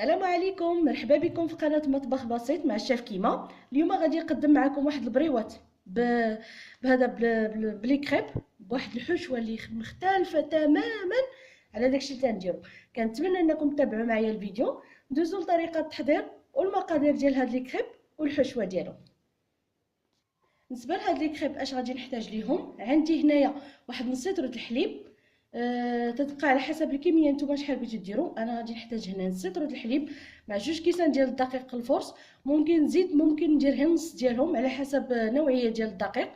السلام عليكم، مرحبا بكم في قناة مطبخ بسيط مع الشيف كيما. اليوم غادي نقدم معكم واحد البريوات بهذا بلي كريب بواحد الحشوه اللي مختلفه تماما على داكشي اللي تنديرو. كنتمنى انكم تتابعوا معايا الفيديو، ندوزو لطريقه التحضير والمقادير ديال هاد لي كريب والحشوه ديالو. بالنسبه لهاد لي كريب اش غادي نحتاج ليهم؟ عندي هنايا واحد نص لتر د الحليب، تتبقى على حسب الكميه نتوما شحال بغيتو ديروا. انا غادي نحتاج هنا نص لتر د الحليب مع 2 كيسان ديال الدقيق الفورس. ممكن نزيد، ممكن ندير غير نص ديالهم على حسب نوعيه ديال الدقيق.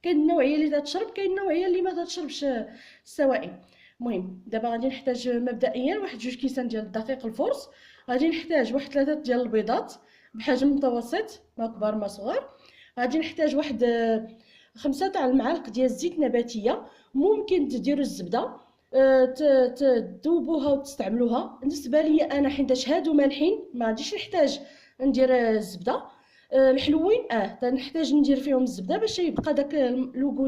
كاين النوعيه اللي تتشرب، كاين النوعيه اللي ما تتشربش السوائل. المهم دابا غادي نحتاج مبدئيا واحد 2 كيسان ديال الدقيق الفورس. غادي نحتاج واحد 3 ديال البيضات بحجم متوسط، ما كبار ما صغار. غادي نحتاج واحد 5 تاع المعالق ديال الزيت نباتيه. ممكن تديروا الزبده تذوبوها وتستعملوها. بالنسبه لي انا حيتاش هادو مالحين ما غاديش نحتاج ندير الزبده. الحلوين تنحتاج ندير فيهم الزبده باش يبقى داك اللوغو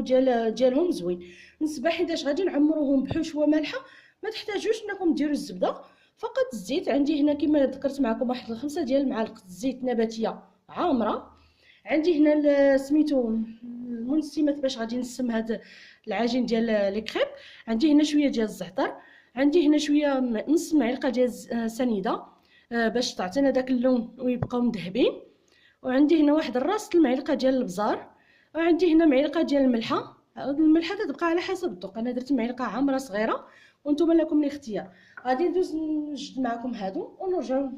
ديالهم زوين. بالنسبه حيتاش غادي نعمروهم بحشوه مالحه ما تحتاجوش انكم ديروا الزبده، فقط الزيت. عندي هنا كما ذكرت معكم واحد 5 ديال المعالق الزيت نباتيه عامره. عندي هنا سميتو المنسمات باش غادي نسم هاد العجين ديال لي كريب. عندي هنا شويه ديال الزعتر، عندي هنا شويه نص معلقه ديال سنيده باش تعطينا داك اللون ويبقاو مذهبين. وعندي هنا واحد الراس المعلقه ديال البزار، وعندي هنا معلقه ديال الملحه. الملحه تبقى على حسب الذوق، انا درت معلقه عامره صغيره وانتم لكم الاختيار. غادي ندوز نجد معكم هادو ونرجعوا.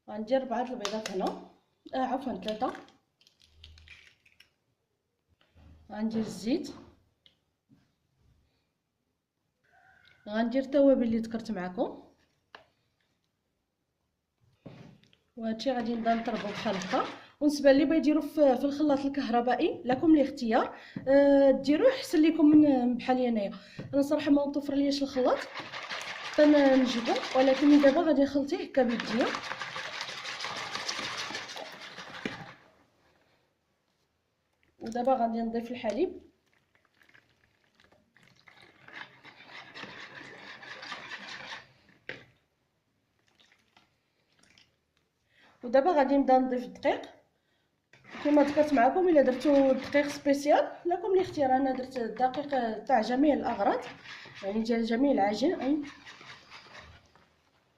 غندير 4 البيضات هنا، عفوا 3. غندير الزيت، غندير التوابل اللي ذكرت معكم، وهادشي غادي نبدا نطربو بحال هكا. بالنسبه اللي بغيتو في الخلاط الكهربائي لكم الاختيار، ديروه احسن لكم من بحال انايا. انا صراحه ما متوفر لياش الخلاط فنجيبو، ولكن دابا غادي نخلطيه هكا بيديا. ودابا غادي نضيف الحليب، ودابا غادي نبدا نضيف الدقيق. كما ذكرت معكم الا درتو دقيق سبيسيال لكم الاختيار. انا درت الدقيق تاع جميع الاغراض، يعني ديال جميع العجين.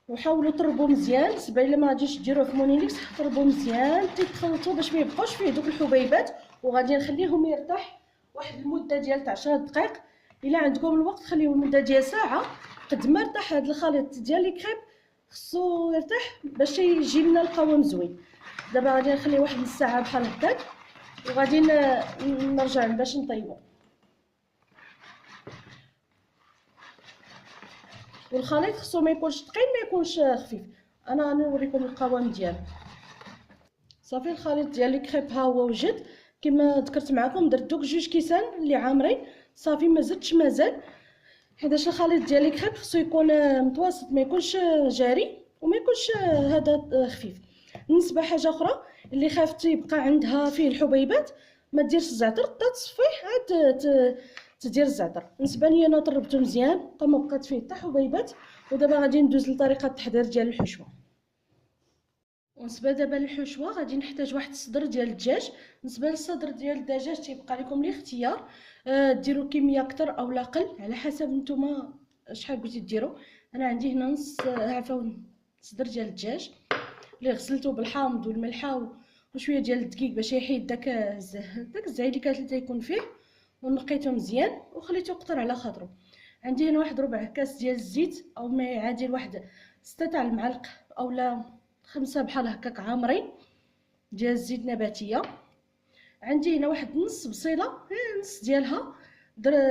وحاولوا تربوا مزيان. بالنسبه الا ما غاديش ديروه في مونيليكس، تربوا مزيان تخلطوا باش ما يبقاوش فيه دوك الحبيبات. وغادي نخليهم يرتاح واحد المده ديال 10 دقائق. الا عندكم الوقت خليوه مده ديال ساعه. قد ما ارتاح هذا الخليط ديال لي كريب خصو يرتاح باش يجي لنا القوام زوين. دابا غادي نخليه واحد نص ساعه بحال هكاك، وغادي نرجع باش نطيبو. والخليط خصو ما يكونش ثقيل ما يكونش خفيف. انا غنوريكم القوام ديالو. صافي الخليط ديال لي كريب ها هو وجد. كما ذكرت معكم درت دوك 2 كيسان اللي عامرين. صافي ما زدتش مازال، حيتاش الخليط ديال لي كريب خصو يكون متوسط، ما يكونش جاري وما يكونش هذا خفيف. بالنسبه حاجه اخرى اللي خافت يبقى عندها فيه الحبيبات، ما ديرش الزعتر، تصفيه عاد تدير الزعتر. بالنسبه لي انا طربته مزيان ما بقات فيه حتى حبيبات. ودابا غادي ندوز لطريقه التحضير ديال الحشوه. بالنسبه دابا للحشوه غادي نحتاج واحد الصدر ديال الدجاج. بالنسبه للصدر ديال الدجاج تيبقى لكم الاختيار، ديروا كميه اكثر او اقل على حسب نتوما شحال بغيتو ديروا. انا عندي هنا نص عفوا صدر ديال الدجاج اللي غسلته بالحامض والملحه وشويه ديال الدقيق باش يحيد داك الزعيليكات اللي تيكون فيه، ونقيته مزيان وخليته يقطر على خاطرو. عندي هنا واحد ربع كاس ديال الزيت او ما يعادل واحد 6 تاع المعالق اولا 5 بحال هكاك عامرين ديال الزيت نباتيه. عندي هنا واحد نص بصيله، نص ديالها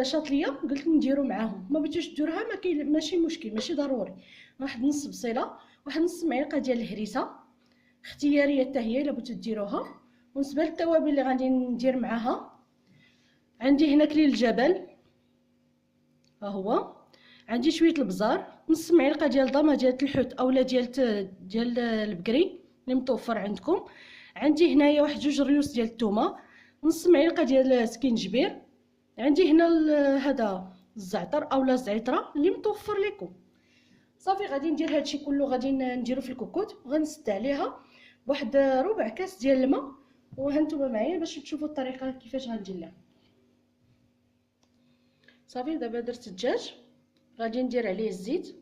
شاطليه، قلت نديرو معاهم. ما بغيتوش ديروها ماشي مشكل، ماشي ضروري. واحد نص بصيله، واحد نص معلقه ديال الهريسه اختياريه حتى هي الا بغيتو ديروها. بالنسبه للتوابل اللي غادي ندير معاها، عندي هنا كليل الجبل ها هو، عندي شويه البزار، نص معلقه ديال ضمه ديال الحوت اولا ديال البقري اللي متوفر عندكم. عندي هنايا واحد 2 ريوس ديال الثومه، نص معلقه ديال السكينجبير. عندي هنا هذا الزعتر اولا الزعتره اللي متوفر لكم. صافي غادي ندير هادشي كله، غادي نديرو في الكوكوط، وغنسد عليها بواحد ربع كاس ديال الماء. وهانتوما معايا باش تشوفوا الطريقه كيفاش غندير لها. صافي دابا درت الدجاج، غادي ندير عليه الزيت.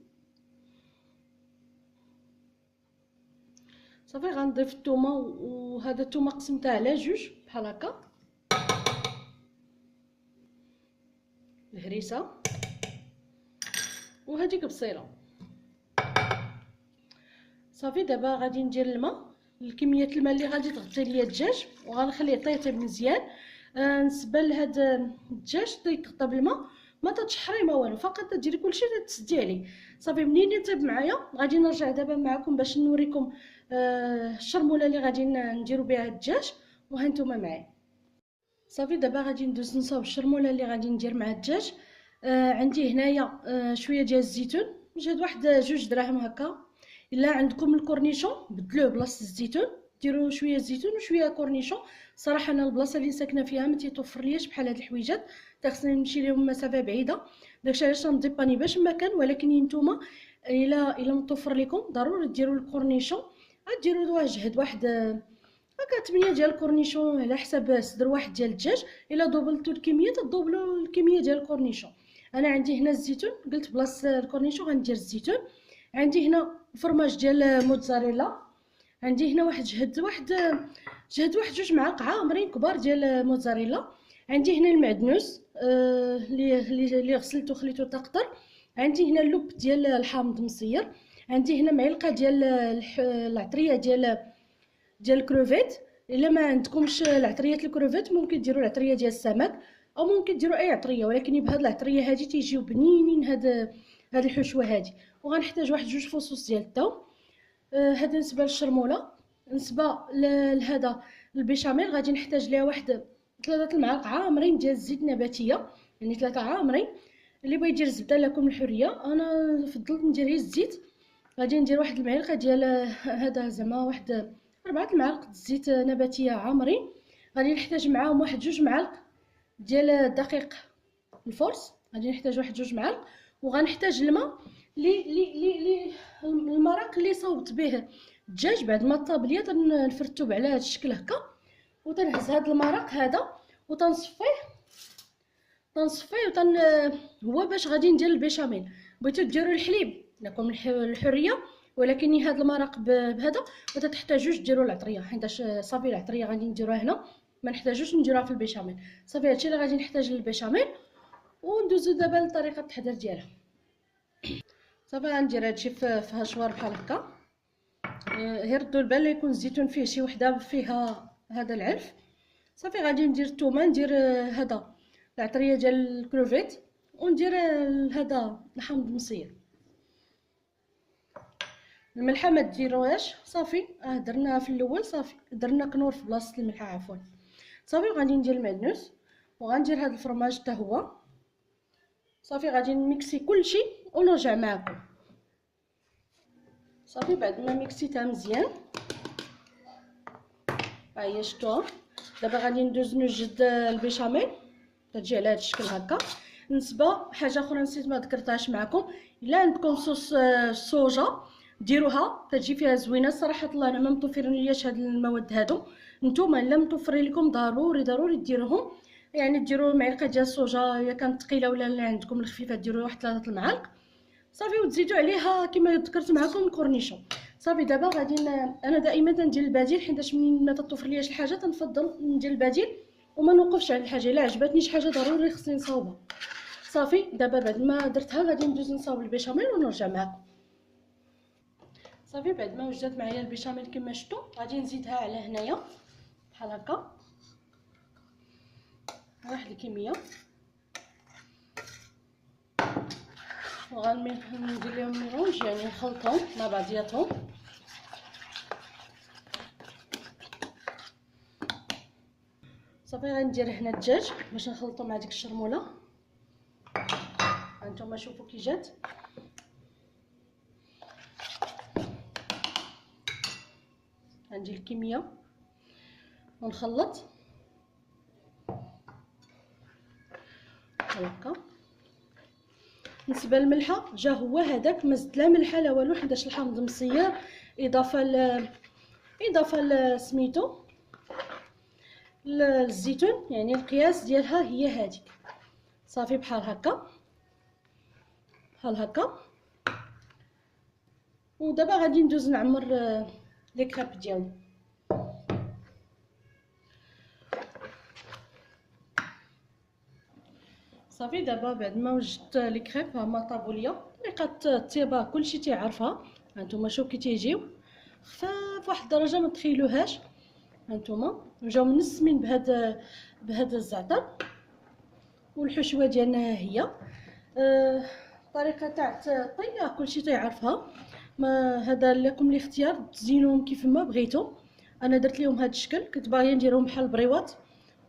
صافي غنضيف الثومه، وهذا الثومه قسمتها على جوج بحال هكا، الهريسه وهذيك بصيله. صافي دابا غادي ندير الماء، الكميه الماء اللي غادي تغطي ليا الدجاج، وغنخليه يطيب مزيان. نسبه لهذا الدجاج يتغطى بالماء، ما تتشحري ما والو، فقط تديري كلشي تسدي عليه. صافي منين يطيب معايا غادي نرجع دابا معكم باش نوريكم الشرموله اللي غادي نديرو بها الدجاج، وهانتوما معايا. صافي دابا غادي ندوز نصاوب الشرموله اللي غادي ندير مع الدجاج. عندي هنايا شويه ديال الزيتون، مجهد واحد 2 دراهم هكا. الا عندكم الكورنيشون بدلوه بلاصه الزيتون، ديروا شويه زيتون وشويه كورنيشون. صراحه انا البلاصه اللي ساكنه فيها ما تيتوفر ليش بحال هاد الحويجات، خصني نمشي لهم مسافه بعيده، داكشي علاش غنديباني باش ما كان. ولكن نتوما الا متوفر لكم ضروري ديروا الكورنيشون. غديروا واحد هكا 8 ديال الكورنيشون على حساب صدر واحد ديال الدجاج. الا دوبلتوا الكميه تدوبلوا الكميه ديال الكورنيشون. انا عندي هنا الزيتون، قلت بلاصه الكورنيشون غندير الزيتون. عندي هنا فرماج ديال موتزاريلا، عندي هنا جهد واحد 2 معالق عامرين كبار ديال موتزاريلا. عندي هنا المعدنوس اللي غسلته وخليته تقطر. عندي هنا اللب ديال الحامض مصير. عندي هنا معلقه ديال العطريه ديال الكروفيت. الا ما عندكمش العطريه الكروفيت ممكن ديروا العطريه ديال السمك، او ممكن ديروا اي عطريه، ولكن بهاد العطريه هذه تيجيو بنينين هاد الحشوه هذه. وغنحتاج واحد 2 فصوص ديال الثوم. هذا بالنسبه للشرموله. بالنسبه لهذا البيشاميل غادي نحتاج ليها واحد 3 المعالق عامرين ديال الزيت النباتيه، يعني 3 عامرين. اللي بغى يدير الزبده لكم الحريه، انا فضلت ندير غير الزيت. غادي ندير واحد المعلقه ديال هذا زعما واحد 4 المعالق زيت نباتيه عامرين. غادي نحتاج معاهم واحد 2 معالق ديال الدقيق الفورس، غادي نحتاج واحد 2 معالق. وغنحتاج الماء لي المرق اللي صوبت به الدجاج بعد ما طاب ليا، تنفرتو على هذا الشكل هكا. وتنهز هذا المرق هذا وتنصفيه هو باش غادي ندير البيشاميل. بغيتو ديروا الحليب لكم الحريه، ولكن هذا المرق بهذا وتتحتاجوش ديروا العطريه، حيتاش صافي العطريه غادي نديروها هنا، ما نحتاجوش نديروها في البيشاميل. صافي هادشي اللي غادي نحتاج للبيشاميل. وندوزو دابا لطريقه التحضير ديالها. صافي غندير هادشي في هشوار بحال هكا. غير ردوا البال لا يكون الزيتون فيه شي وحده فيها هذا العلف. صافي غادي ندير الثومه، ندير هذا العطريه ديال الكروفيت، وندير هذا الحامض المصير. الملحه ما ديروهاش، صافي درناها في الاول، صافي درنا كنور في بلاصه الملحه عفوا. صافي غادي ندير المعدنوس، وغندير هذا الفرماج حتى هو. صافي غادي نميكسي كلشي ونرجع معكم. صافي بعد ما ميكسيتها مزيان ها هي شفتوها. دابا غادي ندوز نوجد البيشاميل، تجي على هذا الشكل هكا. بالنسبه حاجه اخرى نسيت ما ذكرتهاش معكم، الا عندكم صوص الصوجا ديروها، تجي فيها زوينه. صراحه الله انا ما متوفرين لياش هاد المواد هادو، نتوما الا متوفرين لكم ضروري ديروهم. يعني ديروا معلقه ديال الصوجا الا كانت ثقيله، ولا اللي عندكم الخفيفه ديروا واحد 3 المعالق. صافي وتزيدوا عليها كما ذكرت معكم الكورنيشون. صافي دابا غادي انا دائما ندير البديل، حيت منين ما تطوفر لياش الحاجه تنفضل ندير البديل وما نوقفش على الحاجه. الا عجبتني شي حاجه ضروري خصني نصاوبها. صافي دابا بعد ما درتها غادي ندوز نصاوب البيشاميل ونرجع معكم. صافي بعد ما وجدت معايا البيشاميل كما شفتوا، غادي نزيدها على هنايا بحال هكا واحد الكميه، وغندير لهم ميلونج، يعني نخلطهم مع بعضياتهم. صافي غندير هنا الدجاج باش نخلطو مع ديك الشرموله. هانتوما شوفوا كي جات. غندير الكميه ونخلط هكا. بالنسبه للملحه جا هو هذاك، ما زدت لا ملحه لا والو، حيتاش الحامض مصير اضافه سميتو الزيتون، يعني القياس ديالها هي هذيك. صافي بحال هكا بحال هكا. ودابا غادي ندوز نعمر لي كريب ديالنا. صافي دابا بعد ما وجدت لي كريب هما طابوا ليا. طريقه الطيابه كلشي تيعرفها، هانتوما شوف كي تيجيو خفاف واحد الدرجه ما تخيلوهاش. هانتوما جاو منسمين بهذا الزعتر. والحشوه ديالنا ها هي. الطريقه تاع الطي كلشي تيعرفها، ما هذا لكم الاختيار تزينوهم كيف ما بغيتو. انا درت لهم هذا الشكل، كنت باغيه نديرهم بحال البريوات،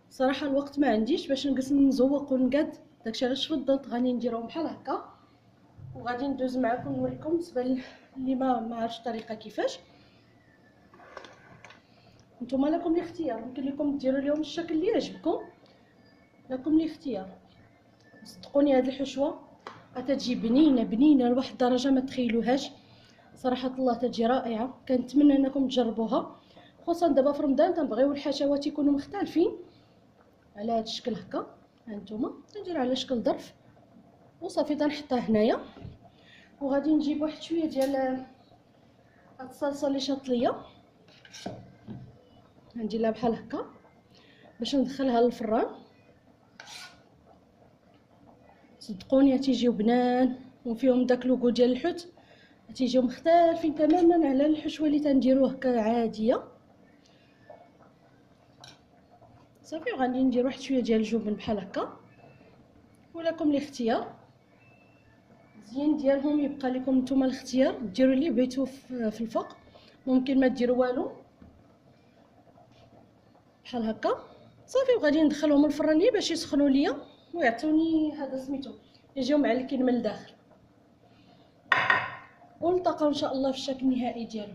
صراحه الوقت ما عنديش باش نجلس نزوق ونقاد، داكشي علاش فضلت غادي نديرهم بحال هكا. وغادي ندوز معكم نوريكم بالنسبه اللي ما عرفش الطريقه كيفاش. نتوما لكم الاختيار، يمكن لكم ديروا لهم الشكل اللي يعجبكم، لكم الاختيار. صدقوني هاد الحشوه غتجي بنينه لواحد الدرجه ما تخيلوهاش، صراحه الله تجي رائعه. كنتمنى انكم تجربوها، خصوصا دابا في رمضان تنبغيو الحشوات يكونوا مختلفين على هذا الشكل هكا. هانتوما ندير على شكل ظرف وصافي تنحطها هنايا. وغادي نجيب واحد شويه ديال هاد الصلصه اللي شاط ليا، ندير لها بحال هكا باش ندخلها للفران. صدقوني تيجيو بنان وفيهم داك لوغو ديال الحوت، تيجيو مختلفين تماما على الحشوه اللي تنديروه كعاديه. صافي وغادي ندير واحد شويه ديال الجبن بحال هكا، ولكم الاختيار. زين ديالهم يبقى لكم نتوما الاختيار، ديروا اللي بغيتو في الفوق، ممكن ما ديروا والو بحال هكا. صافي وغادي ندخلهم الفران باش يسخنوا ليا ويعطوني هذا سميتو يجيو معلكين من الداخل. ونلتقاو ان شاء الله في الشكل النهائي ديالو.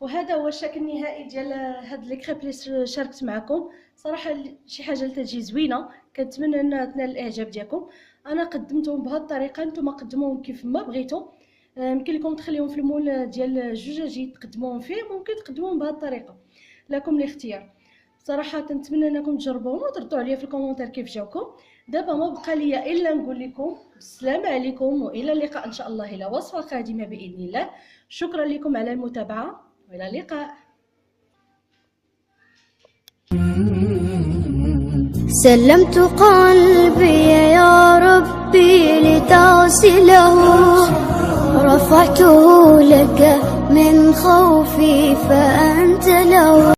وهذا هو الشكل النهائي ديال هاد لي كريب اللي شاركت معكم. صراحه شي حاجه اللي تجي زوينه، كنتمنى انها تنال الاعجاب ديالكم. انا قدمتهم بهذه الطريقه، نتوما قدموهم كيف ما بغيتو. يمكن لكم تخليهم في المول ديال الجوجاجي تقدموهم فيه، ممكن تقدموهم بهذه الطريقه، لكم الاختيار. صراحه نتمنى انكم تجربوهم وتردوا عليا في الكومونتير كيف جاوكم. دابا ما بقى ليا الا نقول لكم السلام عليكم والى اللقاء ان شاء الله الى وصفه قادمه باذن الله. شكرا لكم على المتابعه والى اللقاء. سلمت قلبي يا ربي لتغسله، رفعته لك من خوفي فأنت له.